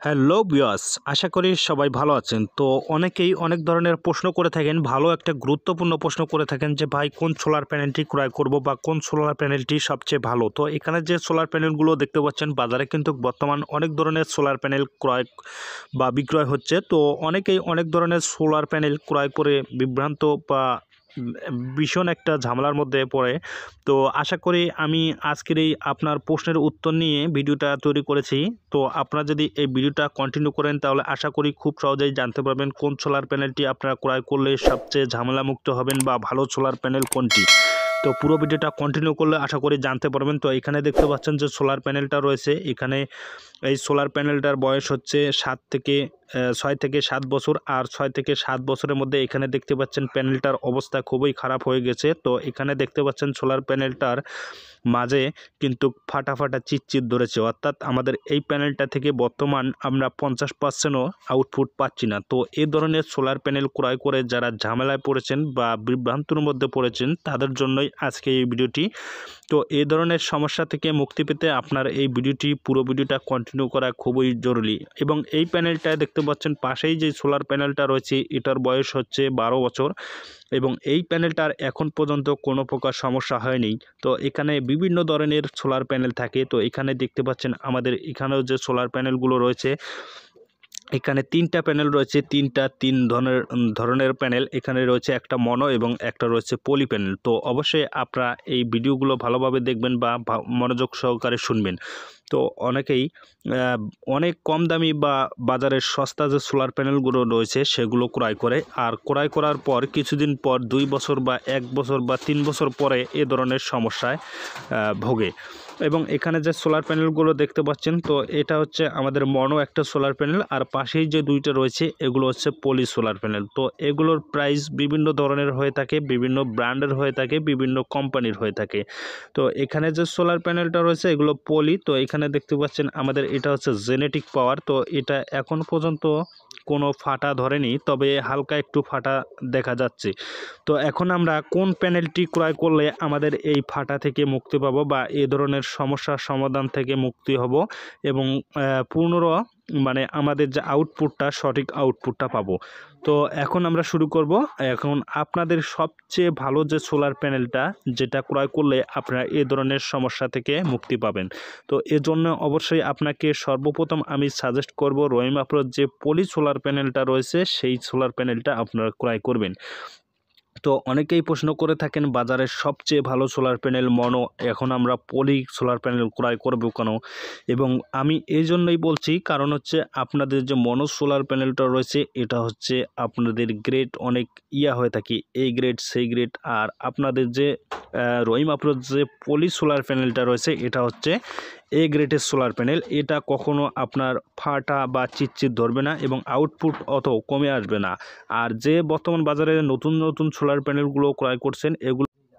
Hello viewers, আশা করি সবাই ভালো আছেন। তো অনেকেই অনেক ধরনের প্রশ্ন করে থাকেন, ভালো একটা গুরুত্বপূর্ণ প্রশ্ন করে থাকেন যে ভাই কোন সোলার প্যানেলটি ক্রয় করব বা কোন সোলার প্যানেলটি সবচেয়ে ভালো। তো এখানে যে সোলার প্যানেলগুলো দেখতে পাচ্ছেন বাজারে কিন্তু বর্তমান অনেক ধরনের সোলার প্যানেল ক্রয় বা বিক্রয় হচ্ছে। তো অনেকেই অনেক ধরনের সোলার প্যানেল ক্রয় করে বিভ্রান্ত বা ভীষণ একটা ঝামেলার মধ্যে পড়ে। তো আশা করি আমি আজকের এই আপনার প্রশ্নের উত্তর নিয়ে ভিডিওটা তৈরি করেছি। তো আপনারা যদি এই ভিডিওটা কন্টিনিউ করেন তাহলে আশা করি খুব সহজেই জানতে পারবেন কোন সোলার প্যানেলটি আপনারা ক্রয় করলে সবচেয়ে ঝামেলামুক্ত হবেন বা ভালো সোলার প্যানেল কোনটি। তো পুরো ভিডিওটা কন্টিনিউ করলে আশা করি জানতে পারবেন। তো এখানে দেখতে পাচ্ছেন যে সোলার প্যানেলটা রয়েছে, এখানে এই সোলার প্যানেলটার বয়স হচ্ছে 6 থেকে 7 বছর। আর 6 থেকে 7 বছরের মধ্যে এখানে দেখতে পাচ্ছেন প্যানেলটার অবস্থা খুবই খারাপ হয়ে গেছে। তো এখানে দেখতে পাচ্ছেন সোলার প্যানেলটার মাঝে কিন্তু ফাটা ফাটা চিটচিট ধরেছে, অর্থাৎ আমাদের এই প্যানেলটা থেকে বর্তমান আমরা 50%ও আউটপুট পাচ্ছি না। তো এই ধরনের সোলার প্যানেল ক্রয় করে যারা ঝামেলায় পড়েছেন বা বিভ্রান্তির মধ্যে পড়েছেন তাদের জন্যই আজকে এই ভিডিওটি। তো এই ধরনের সমস্যা থেকে মুক্তি পেতে আপনার এই ভিডিওটি পুরো ভিডিওটা কন্টিনিউ করা খুবই জরুরি। এবং এই প্যানেলটায় দেখতে পাচ্ছেন পাশেই যে সোলার প্যানেলটা রয়েছে এটার বয়স হচ্ছে 12 বছর এবং এই প্যানেলটার এখন পর্যন্ত কোনো প্রকার সমস্যা হয়নি। তো এখানে বিভিন্ন ধরনের সোলার প্যানেল থাকে। তো এখানে দেখতে পাচ্ছেন আমাদের এখানেও যে সোলার প্যানেলগুলো রয়েছে, এখানে 3টা প্যানেল রয়েছে, তিন ধরনের প্যানেল এখানে রয়েছে, একটা মনো এবং একটা রয়েছে পলি প্যানেল। তো অবশ্যই আপনারা এই ভিডিওগুলো ভালোভাবে দেখবেন বা মনোযোগ সহকারে শুনবেন। তো অনেকেই অনেক কম দামি বা বাজারের সস্তা যে সোলার প্যানেলগুলো রয়েছে সেগুলো ক্রয় করে, আর ক্রয় করার পর কিছুদিন পর 2 বছর বা 1 বছর বা 3 বছর পরে এ ধরনের সমস্যায় ভোগে। এবং এখানে যে সোলার প্যানেলগুলো দেখতে পাচ্ছেন, তো এটা হচ্ছে আমাদের মনো একটা সোলার প্যানেল, আর পাশেই যে দুইটা রয়েছে এগুলো হচ্ছে পলি সোলার প্যানেল। তো এগুলোর প্রাইস বিভিন্ন ধরনের হয়ে থাকে, বিভিন্ন ব্র্যান্ডের হয়ে থাকে, বিভিন্ন কোম্পানির হয়ে থাকে। তো এখানে যে সোলার প্যানেলটা রয়েছে এগুলো পলি। তো এখানে দেখতে পাচ্ছেন আমাদের এটা হচ্ছে জেনেটিক পাওয়ার। তো এটা এখন পর্যন্ত কোনো ফাটা ধরেনি, তবে হালকা একটু ফাটা দেখা যাচ্ছে। তো এখন আমরা কোন প্যানেলটি ক্রয় করলে আমাদের এই ফাটা থেকে মুক্তি পাবো বা এই ধরনের সমস্যার সমাধান থেকে মুক্তি হব এবং মানে আমাদের যে আউটপুটটা সঠিক আউটপুটটা পাবো। তো এখন আমরা শুরু করব। এখন আপনাদের সবচেয়ে ভালো যে সোলার প্যানেলটা যেটা ক্রয় করলে আপনারা এই ধরনের সমস্যা থেকে মুক্তি পাবেন। তো এজন্য অবশ্যই আপনাকে সর্বপ্রথম আমি সাজেস্ট করব রহিম আপ্রোর যে পলি সোলার প্যানেলটা রয়েছে সেই সোলার প্যানেলটা আপনারা ক্রয় করবেন। তো অনেকেই প্রশ্ন করে থাকেন বাজারের সবচেয়ে ভালো সোলার প্যানেল মনো, এখন আমরা পলি সোলার প্যানেল ক্রয় করব কেন? এবং আমি এই জন্যই বলছি, কারণ হচ্ছে আপনাদের যে মনো সোলার প্যানেলটা রয়েছে এটা হচ্ছে আপনাদের গ্রেড অনেক হয়ে থাকে, এই গ্রেড সেই গ্রেড। আর আপনাদের যে রহিম আপ্রোর যে পলি সোলার প্যানেলটা রয়েছে এটা হচ্ছে এ গ্রেডের সোলার প্যানেল। এটা কখনো আপনার ফাটা বা চিটচিট ধরবে না এবং আউটপুট অত কমে আসবে না। আর যে বর্তমান বাজারে নতুন নতুন সোলার প্যানেলগুলো ক্রয় করছেন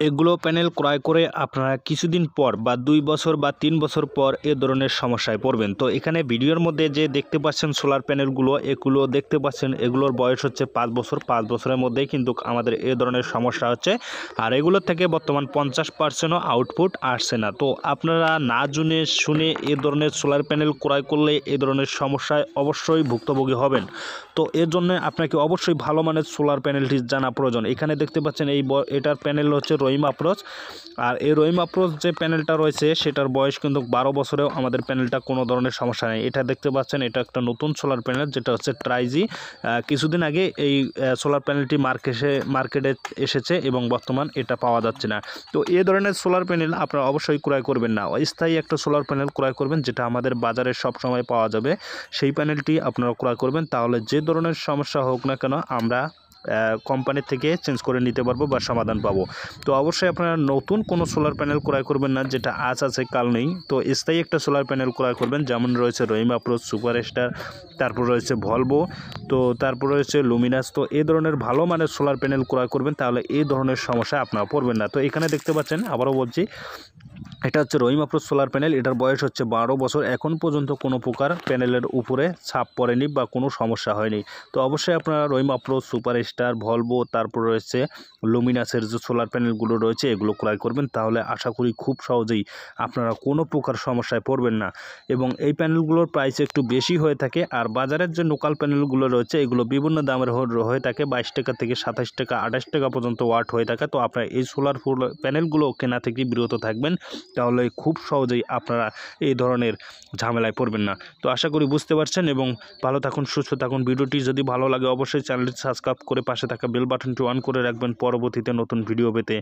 এগুলো প্যানেল ক্রয় করে আপনারা কিছুদিন পর বা 2 বছর বা 3 বছর পর এ ধরনের সমস্যায় পড়বেন। তো এখানে ভিডিওর মধ্যে যে দেখতে পাচ্ছেন সোলার প্যানেলগুলো, এগুলো দেখতে পাচ্ছেন এগুলোর বয়স হচ্ছে 5 বছর। 5 বছরের মধ্যেই কিন্তু আমাদের এ ধরনের সমস্যা হচ্ছে, আর এগুলোর থেকে বর্তমান 50%ও আউটপুট আসছে না। তো আপনারা না জেনে শুনে এ ধরনের সোলার প্যানেল ক্রয় করলে এ ধরনের সমস্যায় অবশ্যই ভুক্তভোগী হবেন। তো এর জন্য আপনাকে অবশ্যই ভালো মানের সোলার প্যানেলটি জানা প্রয়োজন। এখানে দেখতে পাচ্ছেন এটার প্যানেল হচ্ছে রহিম আপ্রোচ। আর এই রহিম আপ্রোচ যে প্যানেলটা রয়েছে সেটার বয়স কিন্তু 12 বছরেও আমাদের প্যানেলটা কোনো ধরনের সমস্যা নেই। এটা দেখতে পাচ্ছেন এটা একটা নতুন সোলার প্যানেল যেটা হচ্ছে ট্রাইজি। কিছুদিন আগে এই সোলার প্যানেলটি মার্কেটে এসেছে এবং বর্তমান এটা পাওয়া যাচ্ছে না। তো এই ধরনের সোলার প্যানেল আপনারা অবশ্যই ক্রয় করবেন না, অস্থায়ী একটা সোলার প্যানেল ক্রয় করবেন যেটা আমাদের বাজারে সব সময় পাওয়া যাবে, সেই প্যানেলটি আপনারা ক্রয় করবেন। তাহলে যে ধরনের সমস্যা হোক না কেন আমরা কোম্পানি থেকে চেঞ্জ করে নিতে পারবো বা সমাধান পাবো। তো অবশ্যই আপনারা নতুন কোনো সোলার প্যানেল ক্রয় করবেন না যেটা আজ আছে কাল নেই। তো স্থায়ী একটা সোলার প্যানেল ক্রয় করবেন, যেমন রয়েছে রহিম আপ্রোচ, সুপার স্টার, তারপর রয়েছে ভলভো, তো তারপর রয়েছে লুমিনাস। তো এই ধরনের ভালো মানের সোলার প্যানেল ক্রয় করবেন, তাহলে এই ধরনের সমস্যা আপনারা পড়বেন না। তো এখানে দেখতে পাচ্ছেন, আবারও বলছি, এটা হচ্ছে রহিম আপ্রোচ সোলার প্যানেল। এটার বয়স হচ্ছে 12 বছর। এখন পর্যন্ত কোনো প্রকার প্যানেলের উপরে ছাপ পড়েনি বা কোনো সমস্যা হয়নি। তো অবশ্যই আপনারা রহিম আপ্রোচ, সুপারস্টার, ভলভো, তারপর রয়েছে লুমিনাসের যে সোলার প্যানেলগুলো রয়েছে এগুলো ক্রয় করবেন, তাহলে আশা করি খুব সহজেই আপনারা কোনো প্রকার সমস্যায় পড়বেন না। এবং এই প্যানেলগুলোর প্রাইস একটু বেশি হয়ে থাকে। আর বাজারের যে লোকাল প্যানেলগুলো রয়েছে এগুলো বিভিন্ন দামের হয়ে থাকে, 22 টাকা থেকে 27 টাকা 28 টাকা পর্যন্ত ওয়াট হয়ে থাকে। তো আপনারা এই সোলার প্যানেলগুলো কেনা থেকে বিরত থাকবেন, তাহলে খুব সহজেই আপনারা এই ধরনের ঝামেলায় পড়বেন না। তো আশা করি বুঝতে পারছেন এবং ভালো থাকুন, সুস্থ থাকুন। ভিডিওটি যদি ভালো লাগে অবশ্যই চ্যানেলটি সাবস্ক্রাইব করে পাশে থাকা বেল বাটনটি অন করে রাখবেন পরবর্তীতে নতুন ভিডিও পেতে।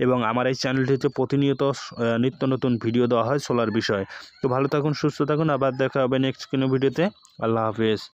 এবং আমার এই চ্যানেলটিতে প্রতিনিয়ত নিত্য নতুন ভিডিও দেওয়া হয় সোলার বিষয়ে। তো ভালো থাকুন, সুস্থ থাকুন, আবার দেখা হবে নেক্সট কোনো ভিডিওতে। আল্লাহ হাফেজ।